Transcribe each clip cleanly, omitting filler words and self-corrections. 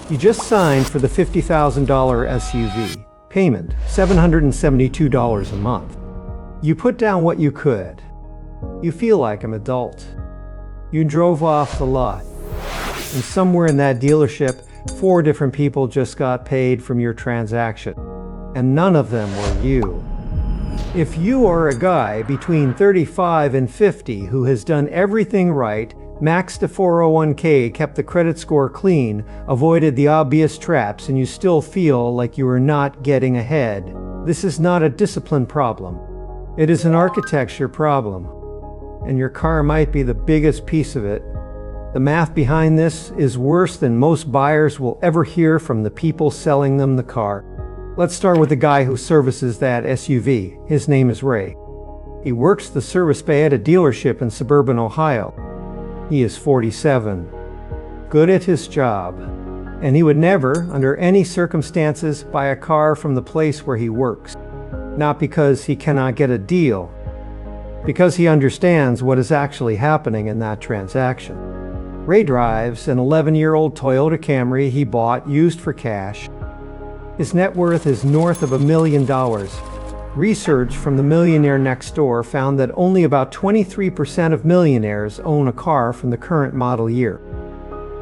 You just signed for the $50,000 SUV. Payment, $772 a month. You put down what you could. You feel like an adult. You drove off the lot. And somewhere in that dealership, 4 different people just got paid from your transaction. And none of them were you. If you are a guy between 35 and 50 who has done everything right, maxed the 401k, kept the credit score clean, avoided the obvious traps, and you still feel like you are not getting ahead, this is not a discipline problem. It is an architecture problem. And your car might be the biggest piece of it. The math behind this is worse than most buyers will ever hear from the people selling them the car. Let's start with the guy who services that SUV. His name is Ray. He works the service bay at a dealership in suburban Ohio. He is 47, good at his job, and he would never, under any circumstances, buy a car from the place where he works. Not because he cannot get a deal, because he understands what is actually happening in that transaction. Ray drives an 11-year-old Toyota Camry he bought used for cash. His net worth is north of $1 million. Research from the millionaire next door found that only about 23% of millionaires own a car from the current model year.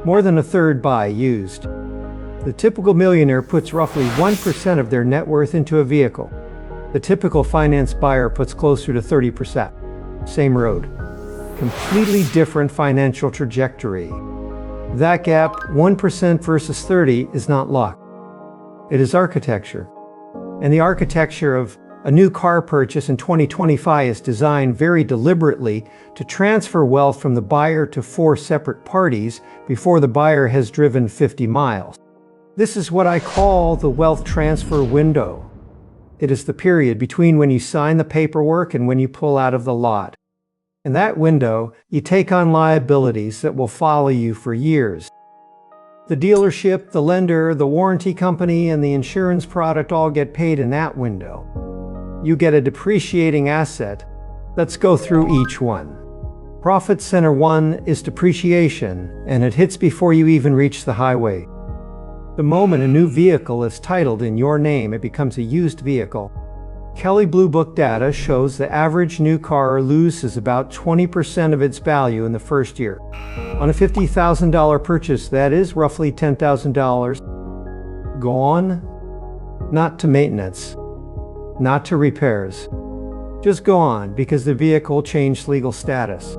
More than a third buy used. The typical millionaire puts roughly 1% of their net worth into a vehicle. The typical finance buyer puts closer to 30%. Same road. Completely different financial trajectory. That gap, 1% versus 30, is not luck. It is architecture. And the architecture of a new car purchase in 2025 is designed very deliberately to transfer wealth from the buyer to 4 separate parties before the buyer has driven 50 miles. This is what I call the wealth transfer window. It is the period between when you sign the paperwork and when you pull out of the lot. In that window, you take on liabilities that will follow you for years. The dealership, the lender, the warranty company, and the insurance product all get paid in that window. You get a depreciating asset. Let's go through each one. Profit Center 1 is depreciation, and it hits before you even reach the highway. The moment a new vehicle is titled in your name, it becomes a used vehicle. Kelley Blue Book data shows the average new car loses about 20% of its value in the first year. On a $50,000 purchase, that is roughly $10,000. Gone? Not to maintenance. Not to repairs. Just gone because the vehicle changed legal status.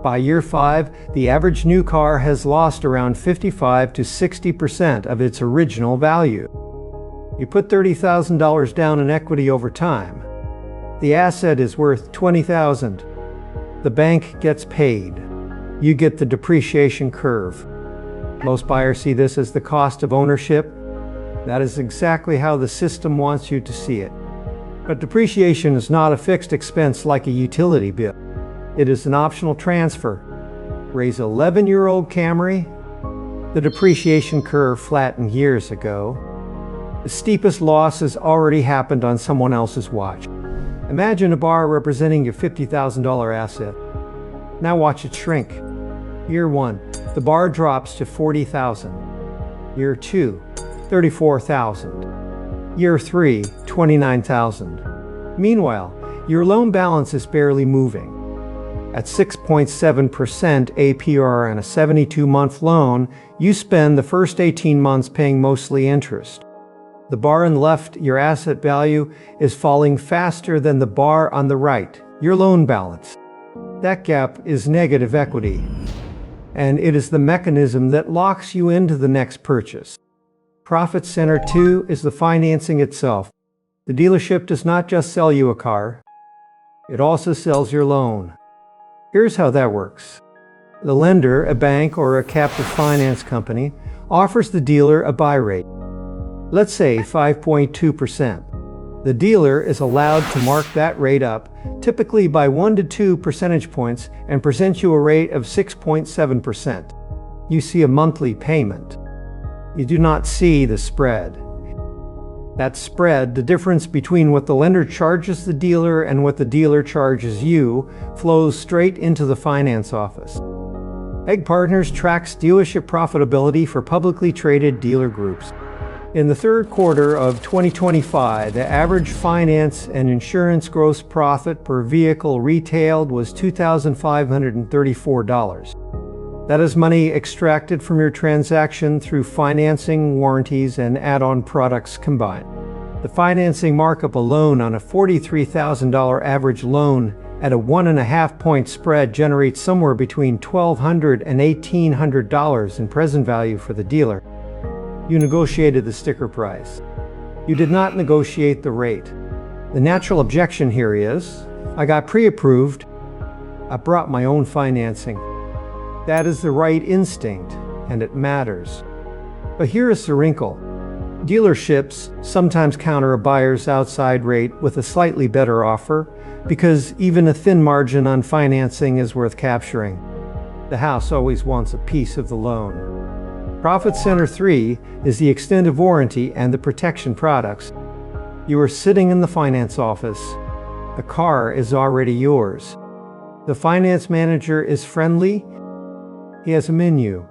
By year 5, the average new car has lost around 55 to 60% of its original value. You put $30,000 down in equity over time. The asset is worth $20,000. The bank gets paid. You get the depreciation curve. Most buyers see this as the cost of ownership. That is exactly how the system wants you to see it. But depreciation is not a fixed expense like a utility bill. It is an optional transfer. Ray's 11-year-old Camry. The depreciation curve flattened years ago. The steepest loss has already happened on someone else's watch. Imagine a bar representing your $50,000 asset. Now watch it shrink. Year 1, the bar drops to $40,000. Year 2, $34,000. Year 3, $29,000. Meanwhile, your loan balance is barely moving. At 6.7% APR on a 72-month loan, you spend the first 18 months paying mostly interest. The bar on the left, your asset value, is falling faster than the bar on the right, your loan balance. That gap is negative equity, and it is the mechanism that locks you into the next purchase. Profit Center 2 is the financing itself. The dealership does not just sell you a car, it also sells your loan. Here's how that works. The lender, a bank or a captive finance company, offers the dealer a buy rate. Let's say 5.2%. The dealer is allowed to mark that rate up, typically by 1 to 2 percentage points, and present you a rate of 6.7%. You see a monthly payment. You do not see the spread. That spread, the difference between what the lender charges the dealer and what the dealer charges you, flows straight into the finance office. Egg Partners tracks dealership profitability for publicly traded dealer groups. In the third quarter of 2025, the average finance and insurance gross profit per vehicle retailed was $2,534. That is money extracted from your transaction through financing, warranties, and add-on products combined. The financing markup alone on a $43,000 average loan at a 1.5-point spread generates somewhere between $1,200 and $1,800 in present value for the dealer. You negotiated the sticker price. You did not negotiate the rate. The natural objection here is, I got pre-approved. I brought my own financing. That is the right instinct, and it matters. But here is the wrinkle. Dealerships sometimes counter a buyer's outside rate with a slightly better offer because even a thin margin on financing is worth capturing. The house always wants a piece of the loan. Profit Center 3 is the extended warranty and the protection products. You are sitting in the finance office. The car is already yours. The finance manager is friendly. He has a menu.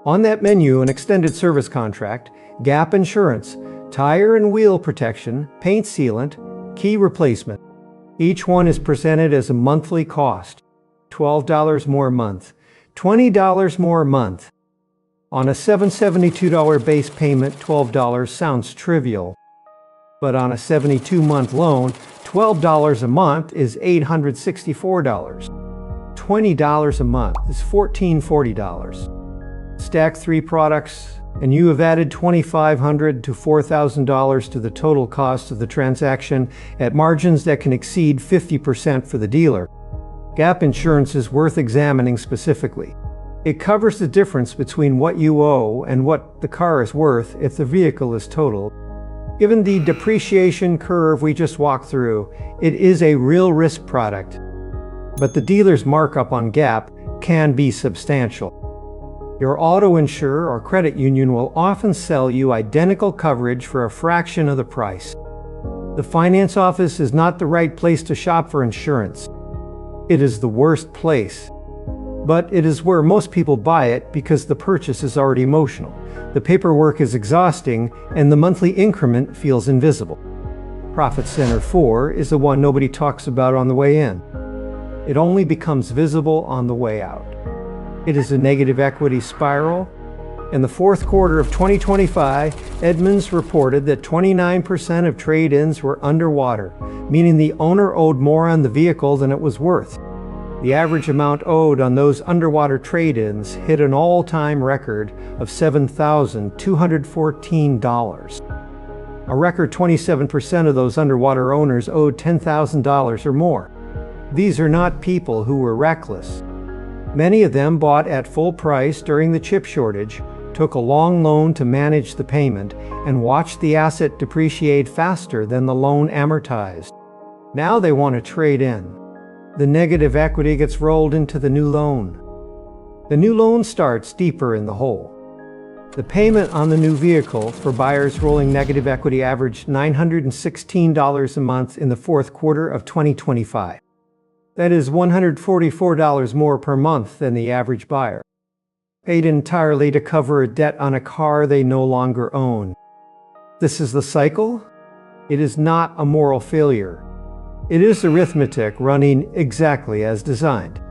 On that menu, an extended service contract, gap insurance, tire and wheel protection, paint sealant, key replacement. Each one is presented as a monthly cost. $12 more a month, $20 more a month. On a $772 base payment, $12 sounds trivial. But on a 72-month loan, $12 a month is $864. $20 a month is $1,440. Stack 3 products, and you have added $2,500 to $4,000 to the total cost of the transaction at margins that can exceed 50% for the dealer. Gap insurance is worth examining specifically. It covers the difference between what you owe and what the car is worth if the vehicle is totaled. Given the depreciation curve we just walked through, it is a real risk product. But the dealer's markup on gap can be substantial. Your auto insurer or credit union will often sell you identical coverage for a fraction of the price. The finance office is not the right place to shop for insurance. It is the worst place. But it is where most people buy it because the purchase is already emotional. The paperwork is exhausting and the monthly increment feels invisible. Profit Center 4 is the one nobody talks about on the way in. It only becomes visible on the way out. It is a negative equity spiral. In the fourth quarter of 2025, Edmunds reported that 29% of trade-ins were underwater, meaning the owner owed more on the vehicle than it was worth. The average amount owed on those underwater trade-ins hit an all-time record of $7,214. A record 27% of those underwater owners owed $10,000 or more. These are not people who were reckless. Many of them bought at full price during the chip shortage, took a long loan to manage the payment, and watched the asset depreciate faster than the loan amortized. Now they want to trade in. The negative equity gets rolled into the new loan. The new loan starts deeper in the hole. The payment on the new vehicle for buyers rolling negative equity averaged $916 a month in the fourth quarter of 2025. That is $144 more per month than the average buyer. Paid entirely to cover a debt on a car they no longer own. This is the cycle? It is not a moral failure. It is arithmetic running exactly as designed.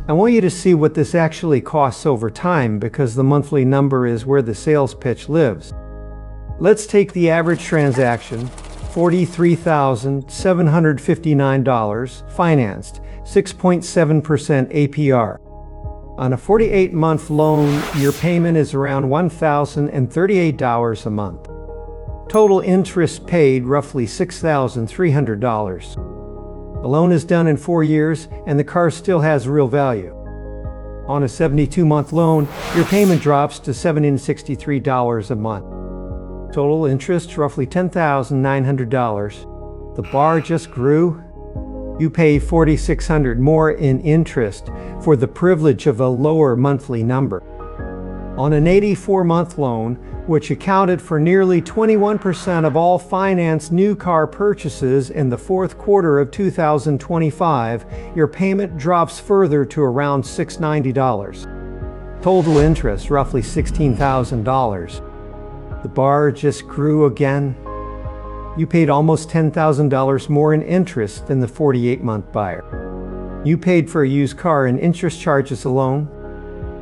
I want you to see what this actually costs over time because the monthly number is where the sales pitch lives. Let's take the average transaction, $43,759, financed, 6.7% APR. On a 48-month loan, your payment is around $1,038 a month. Total interest paid roughly $6,300. The loan is done in 4 years and the car still has real value. On a 72-month loan, your payment drops to $763 a month. Total interest roughly $10,900. The bar just grew. You pay $4,600 more in interest for the privilege of a lower monthly number. On an 84-month loan, which accounted for nearly 21% of all financed new car purchases in the fourth quarter of 2025, your payment drops further to around $690. Total interest, roughly $16,000. The bar just grew again. You paid almost $10,000 more in interest than the 48-month buyer. You paid for a used car in interest charges alone,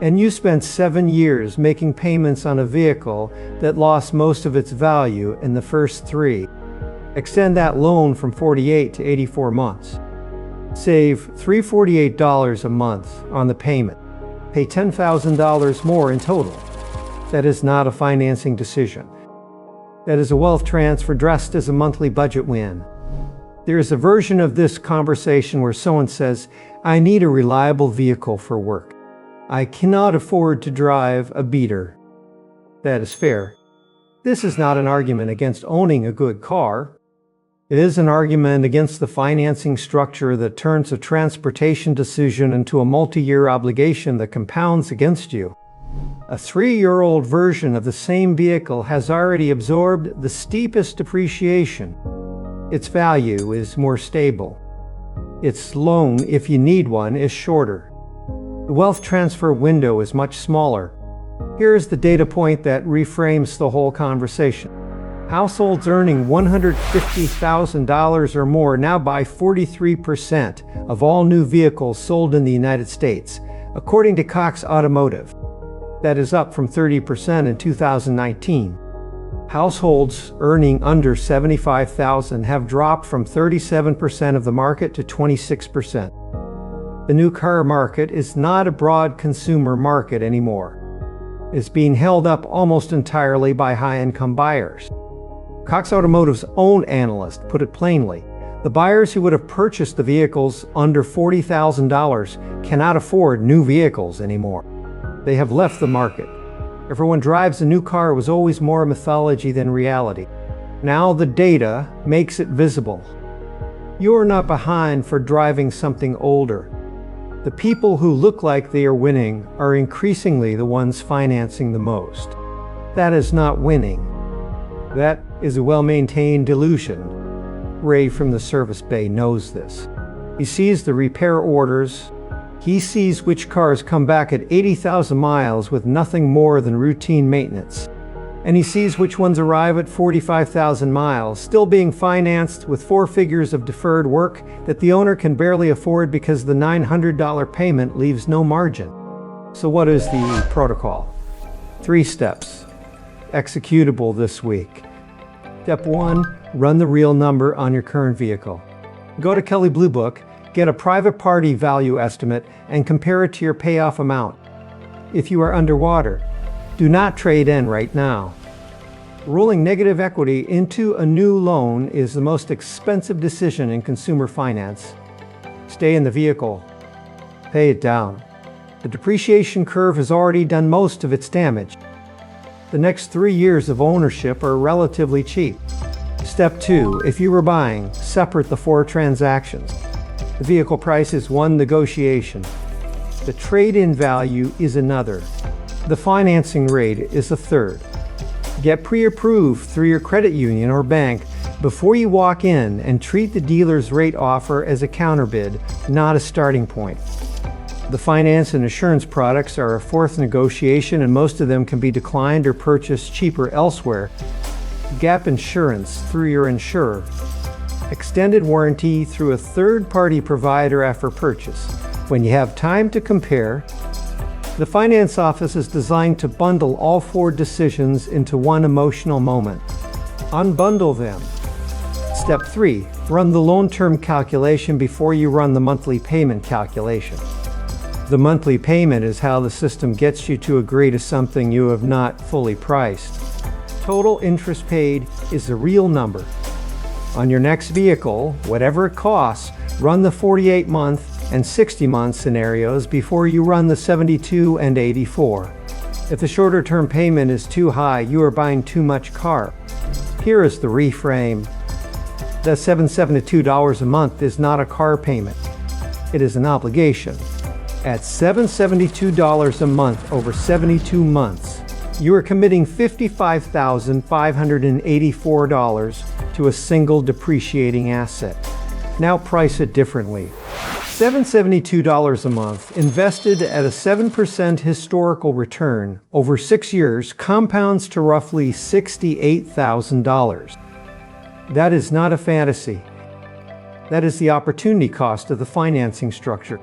and you spent 7 years making payments on a vehicle that lost most of its value in the first 3. Extend that loan from 48 to 84 months. Save $348 a month on the payment. Pay $10,000 more in total. That is not a financing decision. That is a wealth transfer dressed as a monthly budget win. There is a version of this conversation where someone says, "I need a reliable vehicle for work. I cannot afford to drive a beater." That is fair. This is not an argument against owning a good car. It is an argument against the financing structure that turns a transportation decision into a multi-year obligation that compounds against you. A 3-year-old version of the same vehicle has already absorbed the steepest depreciation. Its value is more stable. Its loan, if you need one, is shorter. The wealth transfer window is much smaller. Here is the data point that reframes the whole conversation. Households earning $150,000 or more now buy 43% of all new vehicles sold in the United States, according to Cox Automotive. That is up from 30% in 2019. Households earning under $75,000 have dropped from 37% of the market to 26%. The new car market is not a broad consumer market anymore. It's being held up almost entirely by high-income buyers. Cox Automotive's own analyst put it plainly: the buyers who would have purchased the vehicles under $40,000 cannot afford new vehicles anymore. They have left the market. Everyone drives a new car was always more mythology than reality. Now the data makes it visible. You're not behind for driving something older. The people who look like they are winning are increasingly the ones financing the most. That is not winning. That is a well-maintained delusion. Ray from the service bay knows this. He sees the repair orders. He sees which cars come back at 80,000 miles with nothing more than routine maintenance. And he sees which ones arrive at 45,000 miles, still being financed with 4 figures of deferred work that the owner can barely afford because the $900 payment leaves no margin. So what is the protocol? 3 steps. Executable this week. Step 1, run the real number on your current vehicle. Go to Kelley Blue Book, get a private party value estimate, and compare it to your payoff amount. If you are underwater, do not trade in right now. Rolling negative equity into a new loan is the most expensive decision in consumer finance. Stay in the vehicle. Pay it down. The depreciation curve has already done most of its damage. The next 3 years of ownership are relatively cheap. Step 2, if you were buying, separate the 4 transactions. The vehicle price is one negotiation. The trade-in value is another. The financing rate is a third. Get pre-approved through your credit union or bank before you walk in, and treat the dealer's rate offer as a counterbid, not a starting point. The finance and assurance products are a 4th negotiation, and most of them can be declined or purchased cheaper elsewhere. Gap insurance through your insurer. Extended warranty through a third-party provider after purchase. When you have time to compare, the finance office is designed to bundle all 4 decisions into one emotional moment. Unbundle them. Step 3, run the loan term calculation before you run the monthly payment calculation. The monthly payment is how the system gets you to agree to something you have not fully priced. Total interest paid is the real number. On your next vehicle, whatever it costs, run the 48-month and 60-month scenarios before you run the 72 and 84. If the shorter-term payment is too high, you are buying too much car. Here is the reframe. The $772 a month is not a car payment. It is an obligation. At $772 a month over 72 months, you are committing $55,584 to a single depreciating asset. Now price it differently. $772 a month, invested at a 7% historical return over 6 years, compounds to roughly $68,000. That is not a fantasy. That is the opportunity cost of the financing structure.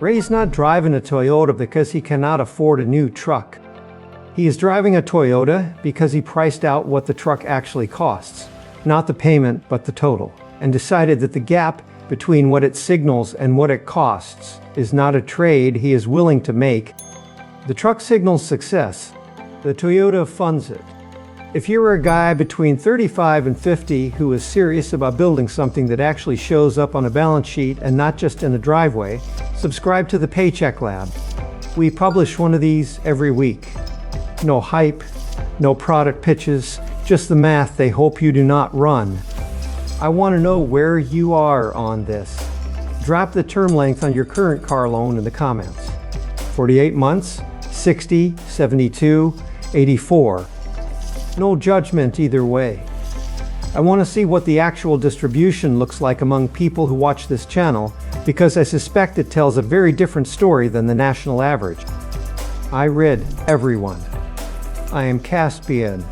Ray's not driving a Toyota because he cannot afford a new truck. He is driving a Toyota because he priced out what the truck actually costs, not the payment, but the total, and decided that the gap between what it signals and what it costs is not a trade he is willing to make. The truck signals success. The Toyota funds it. If you're a guy between 35 and 50 who is serious about building something that actually shows up on a balance sheet and not just in a driveway, subscribe to the Paycheck Lab. We publish one of these every week. No hype, no product pitches, just the math they hope you do not run. I want to know where you are on this. Drop the term length on your current car loan in the comments. 48 months, 60, 72, 84. No judgment either way. I want to see what the actual distribution looks like among people who watch this channel, because I suspect it tells a very different story than the national average. I read everyone. I am Caspian.